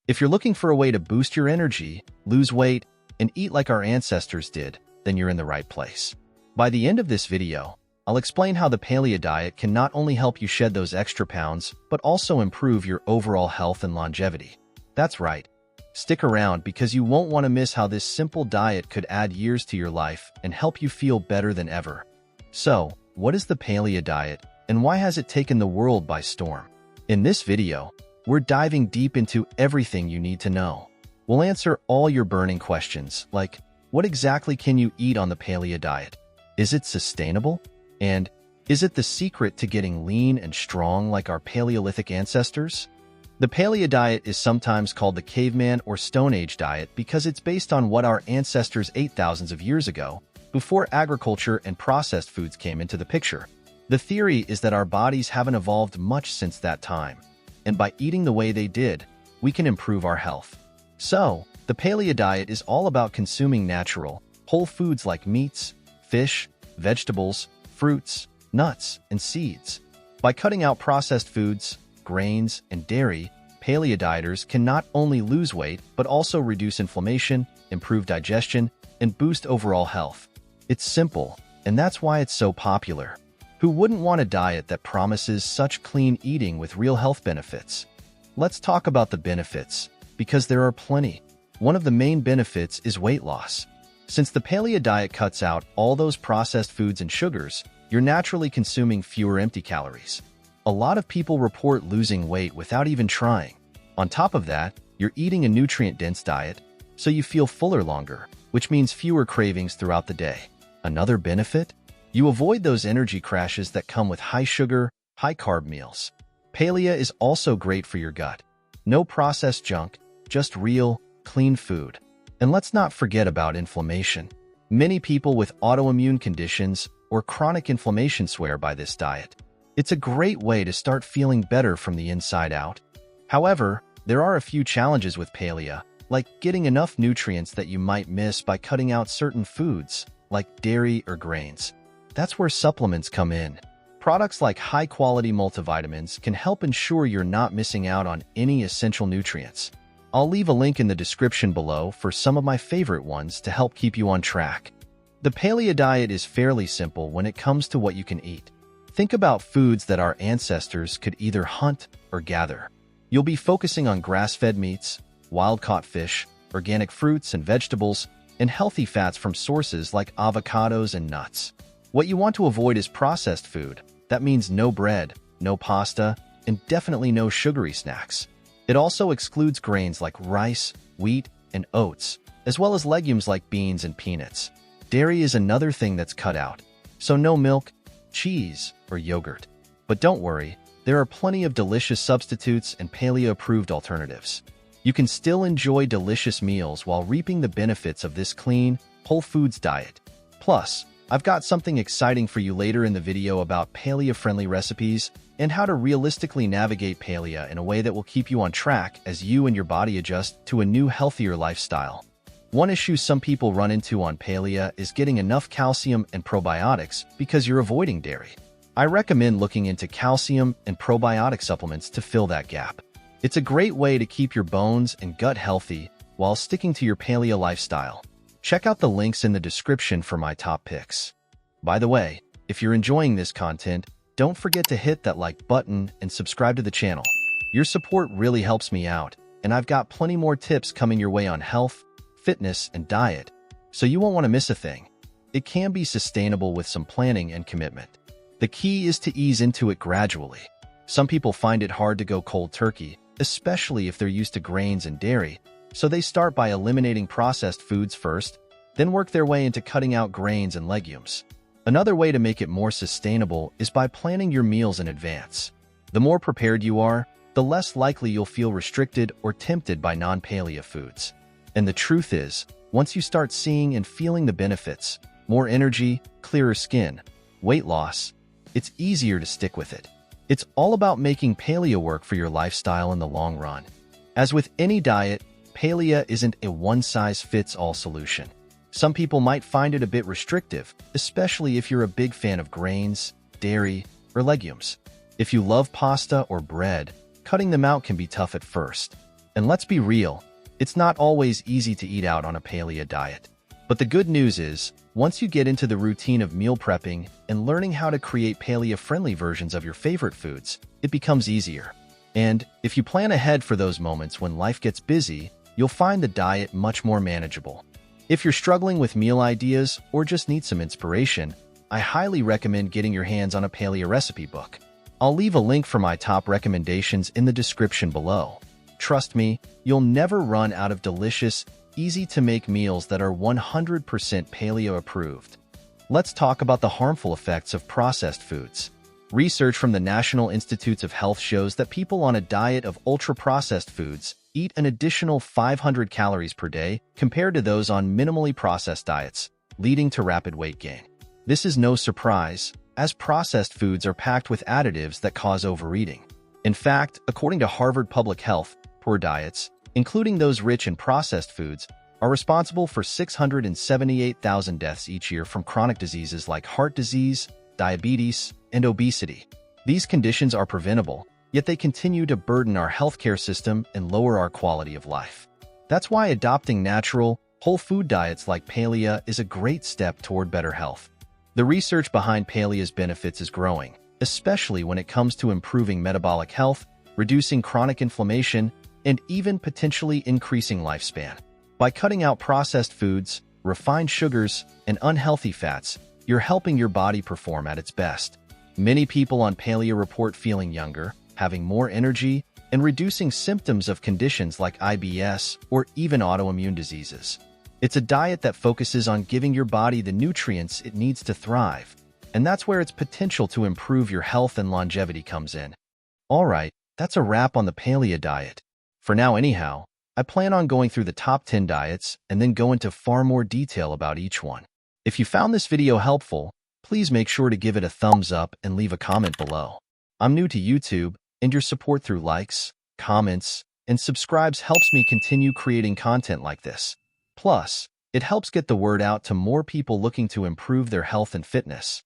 If you're looking for a way to boost your energy, lose weight, and eat like our ancestors did, then you're in the right place. By the end of this video, I'll explain how the Paleo Diet can not only help you shed those extra pounds, but also improve your overall health and longevity. That's right. Stick around because you won't want to miss how this simple diet could add years to your life and help you feel better than ever. So, what is the Paleo Diet, and why has it taken the world by storm? In this video, we're diving deep into everything you need to know. We'll answer all your burning questions, like, what exactly can you eat on the Paleo Diet? Is it sustainable? And is it the secret to getting lean and strong like our Paleolithic ancestors? The Paleo Diet is sometimes called the Caveman or Stone Age diet because it's based on what our ancestors ate thousands of years ago, before agriculture and processed foods came into the picture. The theory is that our bodies haven't evolved much since that time, and by eating the way they did, we can improve our health. So, the Paleo Diet is all about consuming natural, whole foods like meats, fish, vegetables, fruits, nuts, and seeds. By cutting out processed foods, grains, and dairy, Paleo dieters can not only lose weight, but also reduce inflammation, improve digestion, and boost overall health. It's simple, and that's why it's so popular. Who wouldn't want a diet that promises such clean eating with real health benefits? Let's talk about the benefits, because there are plenty. One of the main benefits is weight loss. Since the Paleo Diet cuts out all those processed foods and sugars, you're naturally consuming fewer empty calories. A lot of people report losing weight without even trying. On top of that, you're eating a nutrient-dense diet, so you feel fuller longer, which means fewer cravings throughout the day. Another benefit? You avoid those energy crashes that come with high-sugar, high-carb meals. Paleo is also great for your gut. No processed junk, just real, clean food. And let's not forget about inflammation. Many people with autoimmune conditions or chronic inflammation swear by this diet. It's a great way to start feeling better from the inside out. However, there are a few challenges with paleo, like getting enough nutrients that you might miss by cutting out certain foods, like dairy or grains. That's where supplements come in. Products like high-quality multivitamins can help ensure you're not missing out on any essential nutrients. I'll leave a link in the description below for some of my favorite ones to help keep you on track. The Paleo Diet is fairly simple when it comes to what you can eat. Think about foods that our ancestors could either hunt or gather. You'll be focusing on grass-fed meats, wild-caught fish, organic fruits and vegetables, and healthy fats from sources like avocados and nuts. What you want to avoid is processed food. That means no bread, no pasta, and definitely no sugary snacks. It also excludes grains like rice, wheat, and oats, as well as legumes like beans and peanuts. Dairy is another thing that's cut out, so no milk, cheese, or yogurt. But don't worry, there are plenty of delicious substitutes and paleo-approved alternatives. You can still enjoy delicious meals while reaping the benefits of this clean, whole foods diet. Plus, I've got something exciting for you later in the video about paleo-friendly recipes and how to realistically navigate paleo in a way that will keep you on track as you and your body adjust to a new, healthier lifestyle. One issue some people run into on paleo is getting enough calcium and probiotics because you're avoiding dairy. I recommend looking into calcium and probiotic supplements to fill that gap. It's a great way to keep your bones and gut healthy while sticking to your paleo lifestyle. Check out the links in the description for my top picks. By the way, if you're enjoying this content, don't forget to hit that like button and subscribe to the channel. Your support really helps me out, and I've got plenty more tips coming your way on health, fitness, and diet, so you won't want to miss a thing. It can be sustainable with some planning and commitment. The key is to ease into it gradually. Some people find it hard to go cold turkey, especially if they're used to grains and dairy, so they start by eliminating processed foods first, then work their way into cutting out grains and legumes. Another way to make it more sustainable is by planning your meals in advance. The more prepared you are, the less likely you'll feel restricted or tempted by non-paleo foods. And the truth is, once you start seeing and feeling the benefits, more energy, clearer skin, weight loss, it's easier to stick with it. It's all about making paleo work for your lifestyle in the long run. As with any diet, paleo isn't a one-size-fits-all solution. Some people might find it a bit restrictive, especially if you're a big fan of grains, dairy, or legumes. If you love pasta or bread, cutting them out can be tough at first. And let's be real, it's not always easy to eat out on a paleo diet. But the good news is, once you get into the routine of meal prepping and learning how to create paleo-friendly versions of your favorite foods, it becomes easier. And if you plan ahead for those moments when life gets busy, you'll find the diet much more manageable. If you're struggling with meal ideas or just need some inspiration, I highly recommend getting your hands on a paleo recipe book. I'll leave a link for my top recommendations in the description below. Trust me, you'll never run out of delicious, easy-to-make meals that are 100% paleo approved. Let's talk about the harmful effects of processed foods. Research from the National Institutes of Health shows that people on a diet of ultra-processed foods eat an additional 500 calories per day compared to those on minimally processed diets, leading to rapid weight gain. This is no surprise, as processed foods are packed with additives that cause overeating. In fact, according to Harvard Public Health, poor diets, including those rich in processed foods, are responsible for 678,000 deaths each year from chronic diseases like heart disease, diabetes, and obesity. These conditions are preventable, yet they continue to burden our healthcare system and lower our quality of life. That's why adopting natural, whole food diets like paleo is a great step toward better health. The research behind paleo's benefits is growing, especially when it comes to improving metabolic health, reducing chronic inflammation, and even potentially increasing lifespan. By cutting out processed foods, refined sugars, and unhealthy fats, you're helping your body perform at its best. Many people on paleo report feeling younger, having more energy, and reducing symptoms of conditions like IBS or even autoimmune diseases. It's a diet that focuses on giving your body the nutrients it needs to thrive, and that's where its potential to improve your health and longevity comes in. Alright, that's a wrap on the paleo diet. For now anyhow, I plan on going through the top 10 diets and then go into far more detail about each one. If you found this video helpful, please make sure to give it a thumbs up and leave a comment below. I'm new to YouTube, and your support through likes, comments, and subscribes helps me continue creating content like this. Plus, it helps get the word out to more people looking to improve their health and fitness.